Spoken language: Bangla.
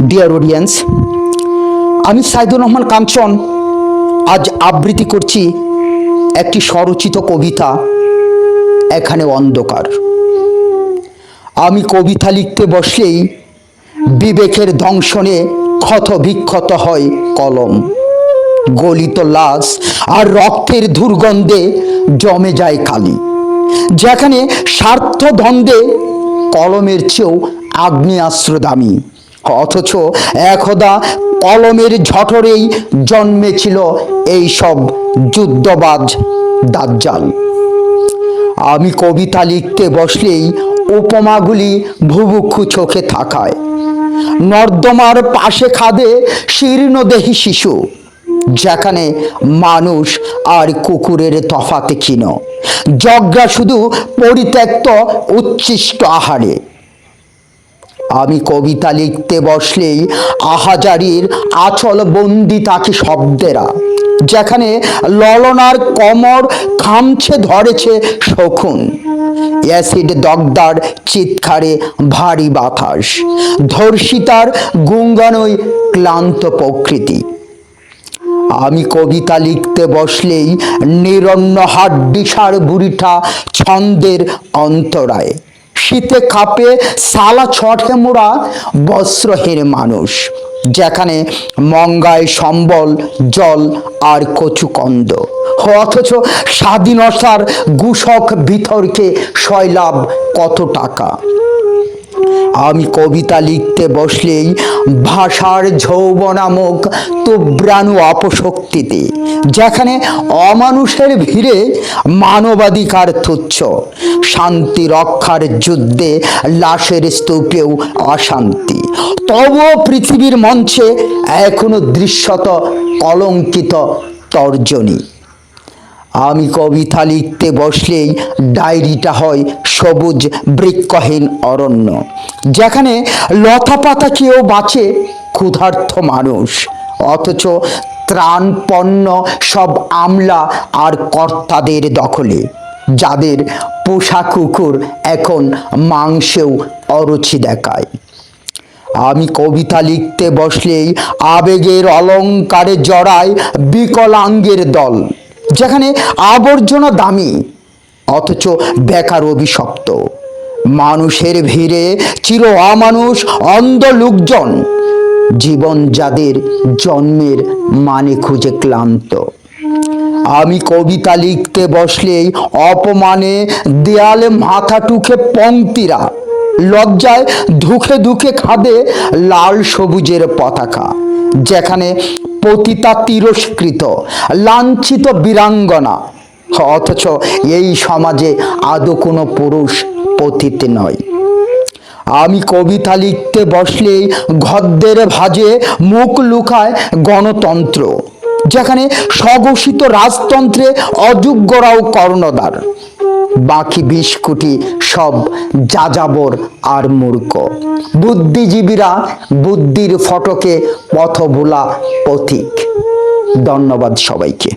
ডিয়ার অডিয়েন্স, আমি সাইদুর রহমান কাঞ্চন আজ আবৃত্তি করছি একটি স্বরচিত কবিতা, এখানে অন্ধকার। আমি কবিতা লিখতে বসলেই বিবেকের দংশনে ক্ষত বিক্ষত হয় কলম। গলিত লাশ আর রক্তের দুর্গন্ধে জমে যায় কালি। যেখানে স্বার্থ দ্বন্দ্বে কলমের চেয়েও আগ্নেয়াস্ত্র দামি, অথচ একদা কলমের ঝটরেই জন্মেছিল এই সব যুদ্ধবাজ দাজ্জাল। আমি কবিতা লিখতে বসলেই উপমাগুলি ভুভুক্ষু চোখে থাকায়। নর্দমার পাশে খাদে শীর্ণদেহী শিশু, যেখানে মানুষ আর কুকুরের তফাতে ক্ষীণ, যজ্ঞা শুধু পরিত্যক্ত উচ্ছিষ্ট আহারে। আমি কবিতা লিখতে বসলেই আহাজারির আচল বন্দি তাকে শব্দেরা, যেখানে ললনার কমর খামছে ধরেছে শকুন। অ্যাসিড দগ্ধার চিৎকারে ভারী বাতাস, ধর্ষিতার গুঙ্গানোয় ক্লান্ত প্রকৃতি। আমি কবিতা লিখতে বসলেই নিরন্ন হাড্ডিসার বুড়িটা ছন্দের অন্তরায়, শীতে কাঁপে সালা ছটে মোড়া বস্ত্রহীন মানুষ, যেখানে মঙ্গায় সম্বল জল আর কচুকন্দ, অথচ স্বাধীনতার গুষক বিতর্কে সয়লাভ কত টাকা। আমি কবিতা লিখতে বসলেই ভাষার যৌবনামক তুব্রাণু অপশক্তিতে, যেখানে অমানুষের ভিড়ে মানবাধিকার তুচ্ছ, শান্তি রক্ষার যুদ্ধে লাশের স্তূপেও অশান্তি, তবুও পৃথিবীর মঞ্চে এখনো দৃশ্যত কলঙ্কিত তর্জনী। আমি কবিতা লিখতে বসলেই ডায়েরিটা হয় সবুজ বৃক্ষহীন অরণ্য, যেখানে লতাপাতা খেয়েও বাঁচে ক্ষুধার্ত মানুষ, অথচ ত্রাণপন্ন সব আমলা আর কর্তাদের দখলে, যাদের পোষা কুকুর এখন মাংসেও অরুচি দেখায়। আমি কবিতা লিখতে বসলেই আবেগের অলঙ্কারে জড়ায় বিকলাঙ্গের দল, যেখানে আবর্জনা দামি অথচ বেকার অভিশপ্ত, মানুষের ভিড়ে চির অমানুষ অন্ধ লোকজন, জীবন যাদের জন্মের মানে খুঁজে ক্লান্ত। আমি কবিতা লিখতে বসলেই অপমানে দেয়ালে মাথা টুকে পংক্তিরা, লজ্জায় ধুকে ধুকে খাদে লাল সবুজের পতাকা, যেখানে পতিতা তিরস্কৃত লাঞ্ছিত বীরাঙ্গনা, অথচ এই সমাজে আদৌ কোনো পুরুষ পতিত নয়। আমি কবিতা লিখতে বসলেই গদ্যের ভাঁজে মুখ লুকায় গণতন্ত্র, যেখানে স্বঘোষিত রাজতন্ত্রে অযোগ্যরাও কর্ণধার, বাকি 20 কোটি সব যাযাবর আর মূর্খ, বুদ্ধিজীবীরা বুদ্ধির ফটকে পথ ভোলা পথিক। ধন্যবাদ সবাইকে।